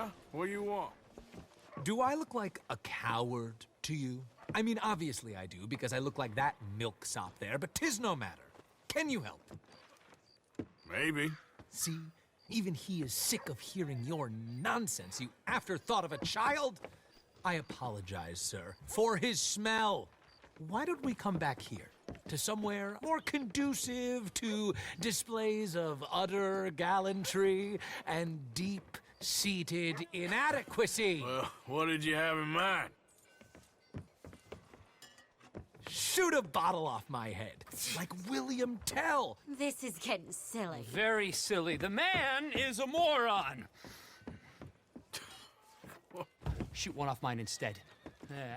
Yeah? What do you want? Do I look like a coward to you? I mean, obviously I do, because I look like that milksop there, but 'tis no matter. Can you help? Maybe. See? Even he is sick of hearing your nonsense, you afterthought of a child. I apologize, sir, for his smell. Why don't we come back here? To somewhere more conducive to displays of utter gallantry and deep-seated inadequacy. Well, what did you have in mind? Shoot a bottle off my head, like William Tell. This is getting silly. Very silly. The man is a moron. Shoot one off mine instead.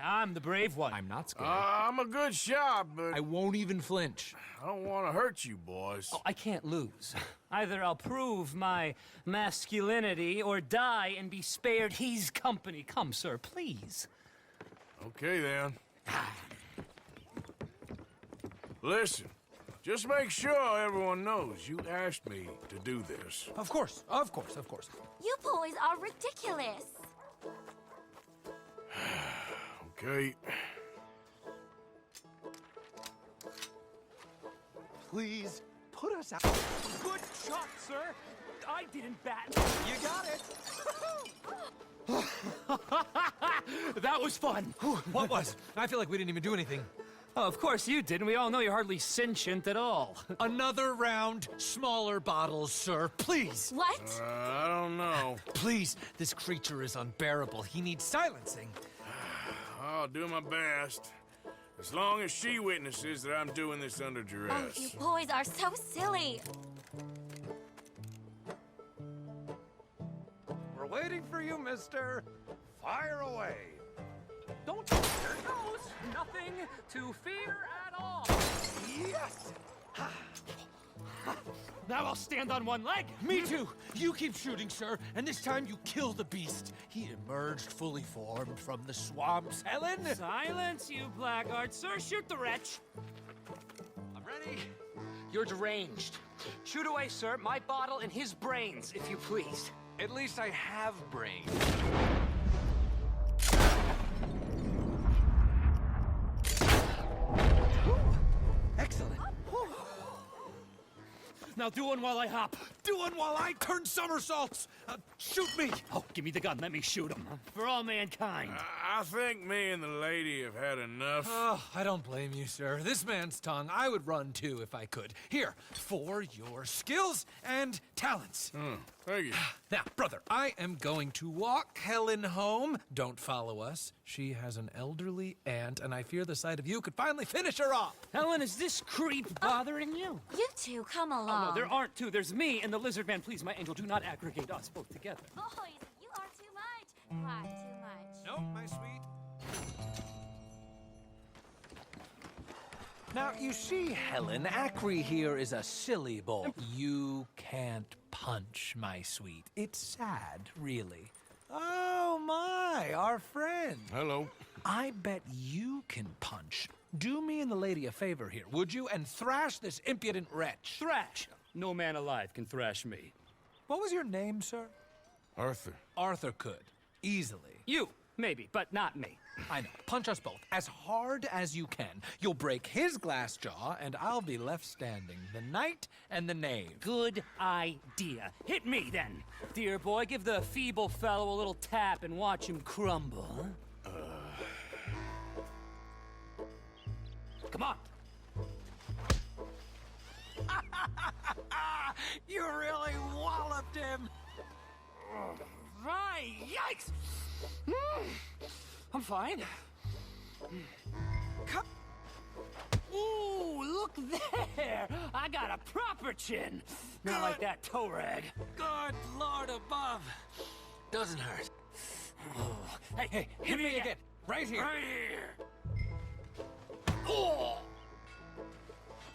I'm the brave one. I'm not scared. I'm a good shot, but I won't even flinch. I don't want to hurt you, boys. Oh, I can't lose. Either I'll prove my masculinity or die and be spared his company. Come, sir, please. Okay, then. Listen, just make sure everyone knows you asked me to do this. Of course, of course, of course. You boys are ridiculous. Okay. Please, put us out. Good shot, sir. I didn't bat. You got it. That was fun. What was? I feel like we didn't even do anything. Oh, of course you didn't. We all know you're hardly sentient at all. Another round, smaller bottles, sir, please. What? I don't know. Please, this creature is unbearable. He needs silencing. I'll do my best. As long as she witnesses that I'm doing this under Oh, duress. you boys are so silly. We're waiting for you, mister. Fire away. Don't touch your nose. Nothing to fear at all. Yes. Now I'll stand on one leg. Me too. You keep shooting, sir, and this time you kill the beast. He emerged fully formed from the swamps, Helen. Silence, you blackguard. Sir, shoot the wretch. I'm ready. You're deranged. Shoot away, sir. My bottle and his brains, if you please. At least I have brains. Excellent. Now do one while I hop. Do one while I turn somersaults. Shoot me. Oh, give me the gun. Let me shoot him. For all mankind. I think me and the lady have had enough. Oh, I don't blame you, sir. This man's tongue, I would run too if I could. Here, for your skills and talents. Thank you. Now, brother, I am going to walk Helen home. Don't follow us. She has an elderly aunt, and I fear the sight of you could finally finish her off. Helen, is this creep bothering you? You two, come along. Oh, no, there aren't two. There's me and the lizard man. Please, my angel, do not aggregate us both together. Boys, you are too much. Far too much. No, my sweet. Now, you see, Helen, Acri here is a silly boy. You can't punch, my sweet. It's sad, really. Oh, my, our friend. Hello. I bet you can punch. Do me and the lady a favor here, would you? And thrash this impudent wretch. Thrash. No man alive can thrash me. What was your name, sir? Arthur. Arthur could. Easily. You, maybe, but not me. I know. Punch us both as hard as you can. You'll break his glass jaw, and I'll be left standing. The knight and the knave. Good idea. Hit me, then. Dear boy, give the feeble fellow a little tap and watch him crumble. Come on. You really walloped him. Right, yikes! I'm fine. Come. Ooh, look there! I got a proper chin. Not like that toe rag. Good Lord above. Doesn't hurt. Oh, Hey, hit me again. Right here. Right here. Oh!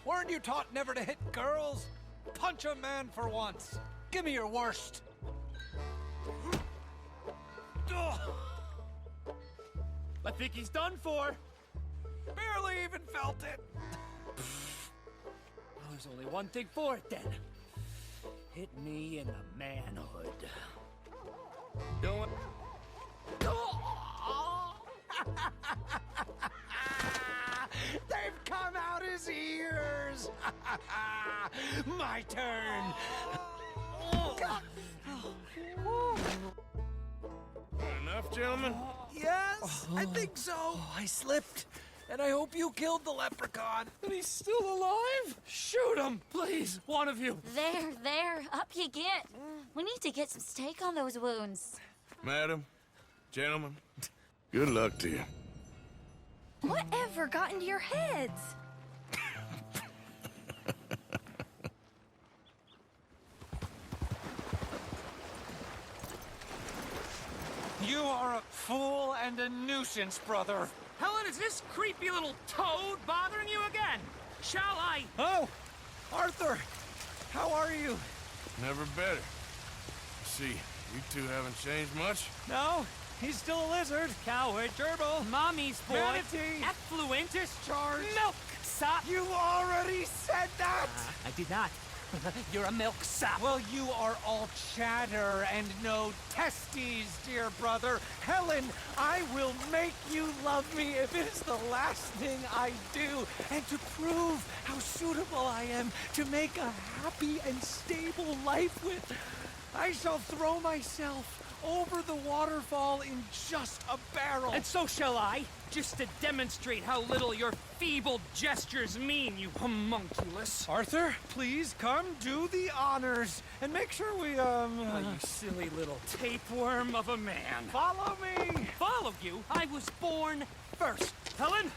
Weren't you taught never to hit girls? Punch a man for once. Give me your worst. I think he's done for. Barely even felt it. Well, there's only one thing for it, then. Hit me in the manhood. Don't... They've come out his ears! My turn! Enough, gentlemen? Yes, I think so. I slipped, and I hope you killed the leprechaun. And he's still alive? Shoot him, please, one of you. There, up you get. We need to get some steak on those wounds. Madam, gentlemen, good luck to you. Whatever got into your heads? You are a fool and a nuisance, brother. Helen, is this creepy little toad bothering you again? Shall I? Oh, Arthur, how are you? Never better. See, you two haven't changed much. No, he's still a lizard. Coward, gerbil, mommy's boy, Manatee. effluent, Discharge. milk sop. You already said that! I did not. You're a milk sop. Well, you are all chatter and no testes, dear brother. Helen, I will make you love me if it is the last thing I do. And to prove how suitable I am to make a happy and stable life with, I shall throw myself over the waterfall in just a barrel. And so shall I, just to demonstrate how little your feeble gestures mean, you homunculus. Arthur, please come do the honors and make sure we, Oh, you silly little tapeworm of a man. follow me. Follow you? I was born first. Helen,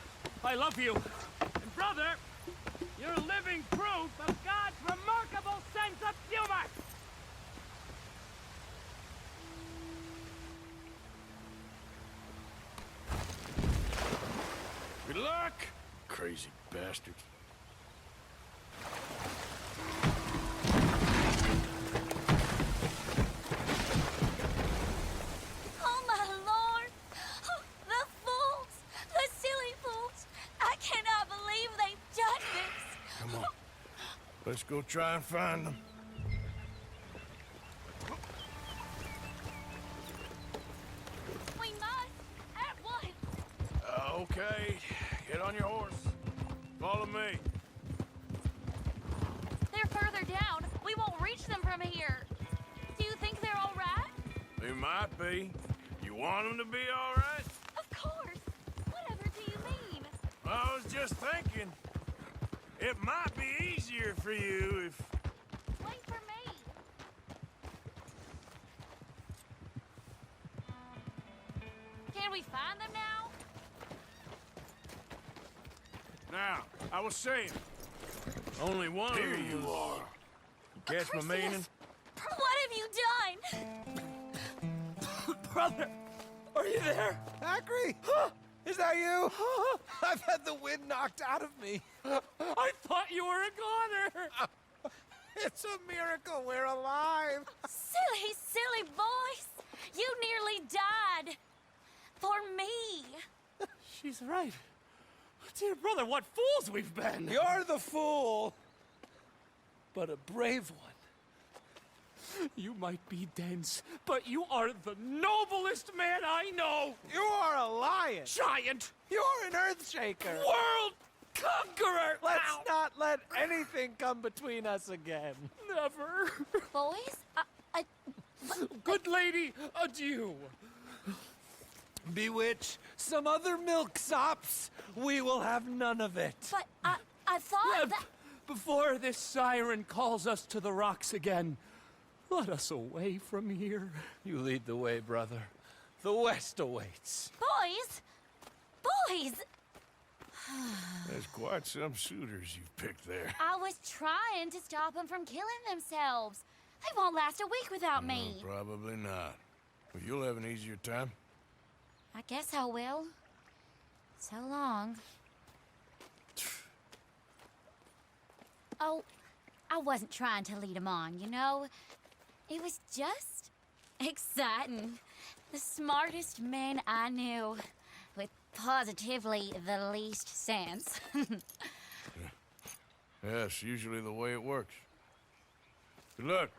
I love you. And brother, you're living proof of God's remarkable sense of humor. Good luck, crazy bastards. Oh, my Lord! Oh, the fools! The silly fools! I cannot believe they've done this! Come on. Let's go try and find them. We must, at once! Okay, get on your horse. Follow me. They're further down. We won't reach them from here. Do you think they're all right? They might be. You want them to be all right? Of course. Whatever do you mean? I was just thinking, it might be easier for you if... Wait for me. Can we find them now? Now, I was saying, only one Here of them you are. Catch my Chrysius, meaning? What have you done? Brother, are you there? Zachary, is that you? I've had the wind knocked out of me. I thought you were a goner. It's a miracle we're alive. Silly, silly boys! You nearly died. For me. She's right. Dear brother, what fools we've been. You're the fool, but a brave one. You might be dense, but you are the noblest man I know. You are a lion. Giant, You're an earth shaker. world conqueror. Let's Ow. not let anything come between us again. Never. Boys, Good lady, adieu. Bewitch some other milksops. We will have none of it. but I thought that... Before this siren calls us to the rocks again, let us away from here. You lead the way, brother. The West awaits. Boys! Boys! There's quite some suitors you've picked there. I was trying to stop them from killing themselves. They won't last a week without me. Probably not. But you'll have an easier time. I guess I will. So long. Oh, I wasn't trying to lead them on, you know? It was just exciting. The smartest men I knew, with positively the least sense. Yeah, it's usually the way it works. Good luck.